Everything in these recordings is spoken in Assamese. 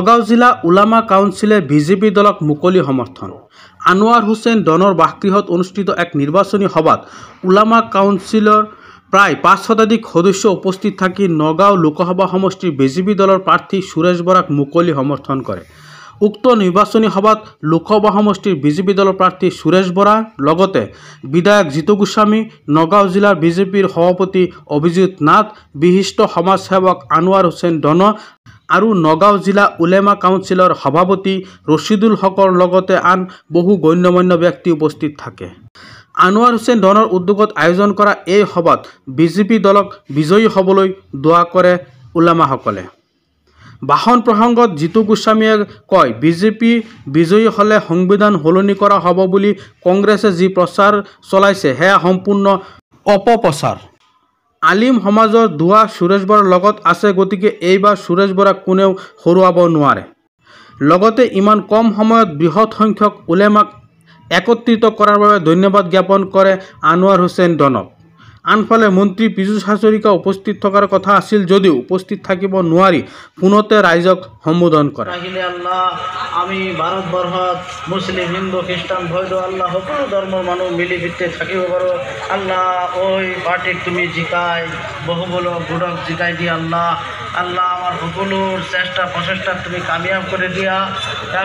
নগাঁও জিলা উলামা কাউন্সিলে বিজেপি দলক মুকলি সমৰ্থন। আনোয়াৰ হুছেইন ডনৰ বাসগৃহত অনুষ্ঠিত এক নিৰ্বাচনী সভাত উলামা কাউন্সিলৰ প্ৰায় ৫ শতাধিক সদস্য উপস্থিত থাকি নগাঁও লোকসভা সমষ্টিৰ বিজেপি দলৰ প্ৰাৰ্থী সুৰেশ বৰাক মুকলি সমৰ্থন কৰে। উক্ত নিৰ্বাচনী সভাত লোকসভা সমষ্টিৰ বিজেপি দলৰ প্ৰাৰ্থী সুৰেশ বৰা লগতে বিধায়ক জিতু গোস্বামী, নগাঁও জিলাৰ বিজেপিৰ সভাপতি অভিজিৎ নাথ, বিশিষ্ট সমাজসেৱক আনোয়াৰ হুছেইন ডন আৰু নগাঁও জিলা উলেমা কাউন্সিলৰ সভাপতি ৰছিদুল হকৰ লগতে আন বহু গণ্যমান্য ব্যক্তি উপস্থিত থাকে। আনোয়াৰ হুছেইন ডনৰ উদ্যোগত আয়োজন কৰা এই সভাত বিজেপি দলক বিজয়ী হ'বলৈ দোৱা কৰে উলামাসকলে। ভাষণ প্ৰসংগত জিতু গোস্বামীয়ে কয়, বিজেপি বিজয়ী হ'লে সংবিধান সলনি কৰা হ'ব বুলি কংগ্ৰেছে যি প্ৰচাৰ চলাইছে সেয়া সম্পূৰ্ণ অপপ্ৰচাৰ। আলিম সমাজৰ দোৱা সুৰেশ বৰাৰ লগত আছে, গতিকে এইবাৰ সুৰেশ বৰাক কোনেও হৰুৱাব নোৱাৰে। লগতে ইমান কম সময়ত বৃহৎ সংখ্যক উলেমাক একত্ৰিত কৰাৰ বাবে ধন্যবাদ জ্ঞাপন কৰে আনোয়াৰ হুছেইন ডনক। আনফালে মন্ত্ৰী পীযুষ হাজৰিকা উপস্থিত থকাৰ কথা আছিল যদিও উপস্থিত থাকিব নোৱাৰি পুনতে ৰাইজক সম্বোধন কৰে। আমি ভাৰতবৰ্ষত মুছলিম, হিন্দু, খ্ৰীষ্টান, বৌদ্ধ আল্লাহ সকলো ধৰ্মৰ মানুহ মিলি ভিত্তি থাকিব পাৰোঁ। আল্লাহ ওই পাৰ্টিক তুমি জিকাই বহুবলক গুড়ক জিকাই দিয়া আল্লাহ। আল্লাহ আমাৰ সকলোৰ চেষ্টা প্ৰচেষ্টাক তুমি কামিয়াব কৰি দিয়া।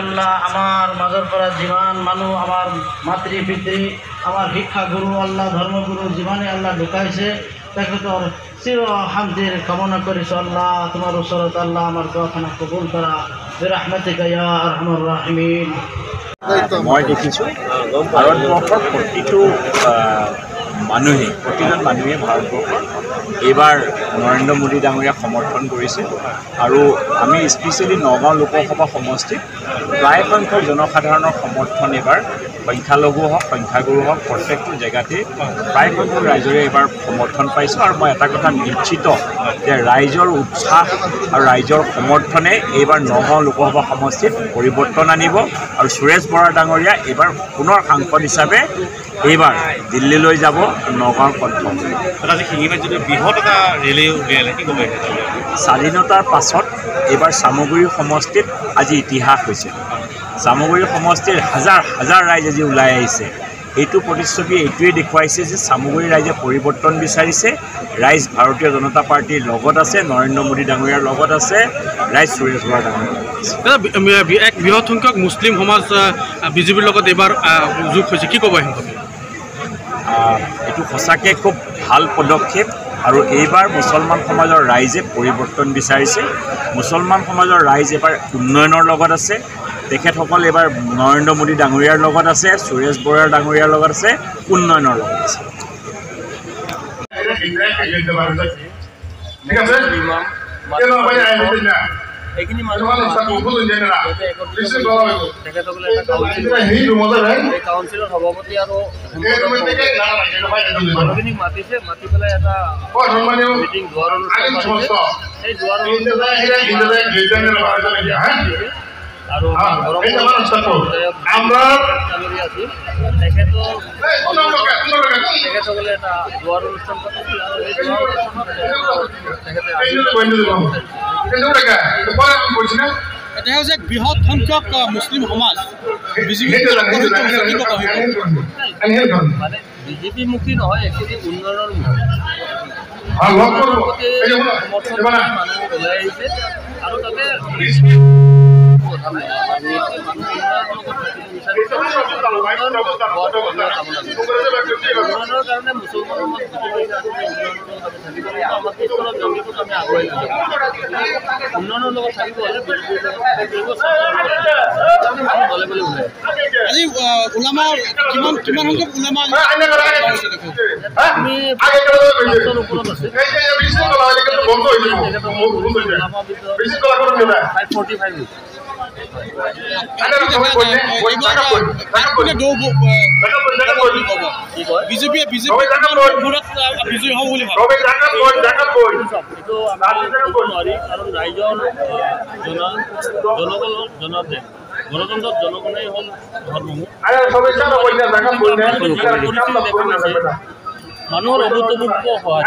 আল্লাহ আমাৰ মাজৰ পৰা যিমান মানুহ আমাৰ মাতৃ পিতৃ আমাৰ শিক্ষাগুৰু আল্লাহ ধৰ্মগুৰু যিমানে আল্লাহ ঢুকাইছে তেখেতৰ চিৰ শান্তিৰ কামনা কৰিছোঁ। আল্লাহ তোমাৰ ওচৰত আল্লাহ আমাৰ দোৱাখানা কবুল কৰা বিৰহমাতিকা ইয়া আৰহামাৰ ৰাহিমিন। মই দেখিছোঁ ভাৰতবৰ্ষৰ প্ৰতিজন মানুহে ভাৰতবৰ্ষত এইবাৰ নৰেন্দ্ৰ মোদী ডাঙৰীয়াক সমৰ্থন কৰিছে আৰু আমি স্পেচিয়েলি নগাঁও লোকসভা সমষ্টিত প্ৰায় সংখ্যক জনসাধাৰণৰ সমৰ্থন এইবাৰ সংখ্যালঘু হওক সংখ্যাগুৰু হওক প্ৰত্যেকটো জেগাতে প্ৰায় সংখ্যক ৰাইজৰে এইবাৰ সমৰ্থন পাইছোঁ আৰু মই এটা কথা নিশ্চিত যে ৰাইজৰ উৎসাহ আৰু ৰাইজৰ সমৰ্থনে এইবাৰ নগাঁও লোকসভা সমষ্টিত পৰিৱৰ্তন আনিব আৰু সুৰেশ বৰা ডাঙৰীয়া এইবাৰ পুনৰ সাংসদ হিচাপে এইবাৰ দিল্লীলৈ যাব। নগাঁৱৰ কণ্ঠ স্বাধীনতাৰ পাছত এইবাৰ চামগুৰি সমষ্টিত আজি ইতিহাস হৈছে। চামগুৰি সমষ্টিৰ হাজাৰ হাজাৰ ৰাইজ আজি ওলাই আহিছে। এইটো প্ৰতিচ্ছবি এইটোৱে দেখুৱাইছে যে চামগুৰি ৰাইজে পৰিৱৰ্তন বিচাৰিছে। ৰাইজ ভাৰতীয় জনতা পাৰ্টীৰ লগত আছে, নৰেন্দ্ৰ মোদী ডাঙৰীয়াৰ লগত আছে, ৰাইজ সুৰেশ বৰা ডাঙৰীয়াৰ লগত আছে। এক বৃহৎ সংখ্যক মুছলিম সমাজ বিজেপিৰ লগত এইবাৰ যোগ হৈছে, কি ক'ব? এইটো সঁচাকৈ খুব ভাল পদক্ষেপ আৰু এইবাৰ মুছলমান সমাজৰ ৰাইজে পৰিৱৰ্তন বিচাৰিছে। মুছলমান সমাজৰ ৰাইজ এইবাৰ উন্নয়নৰ লগত আছে। তেখেতসকল এইবাৰ নৰেন্দ্ৰ মোদী ডাঙৰীয়াৰ লগত আছে, সুৰেশ বৰা ডাঙৰীয়াৰ লগত আছে, উন্নয়নৰ লগত আছে। এইখিনি মানুহ কাউন্সিলৰ সভাপতি আৰু মানুহখিনিক মাতিছে, মাতি পেলাই এটা মিটিং যোৱাৰ সেই যোৱাৰ আৰু তেখেতসকলে এটা যোৱাৰ অনুষ্ঠান পাতিছিল আৰু সেই যোৱাৰ অনুষ্ঠানত এটা হৈছে বৃহৎ সংখ্যক মুছলিম সমাজ মানে বিজেপিমুখী নহয়, একচুৱেলি উন্নয়নৰ সমৰ্থন মানুহ ওলাই আহিছে আৰু তাতে উন্নয়নৰ কাৰণে মুছলমান উন্নয়নৰ লগত থাকিব হ'লে আজি উলামাৰ কিমান সংখ্যক উলামা আমি ওপৰত আছে 545 বিজেপি বিজয়ী হ'ব বুলি নোৱাৰি, কাৰণ ৰাইজৰ জনগণেই জনগণেই হ'ল মানুহৰ অভূতপূৰ্ব সহায়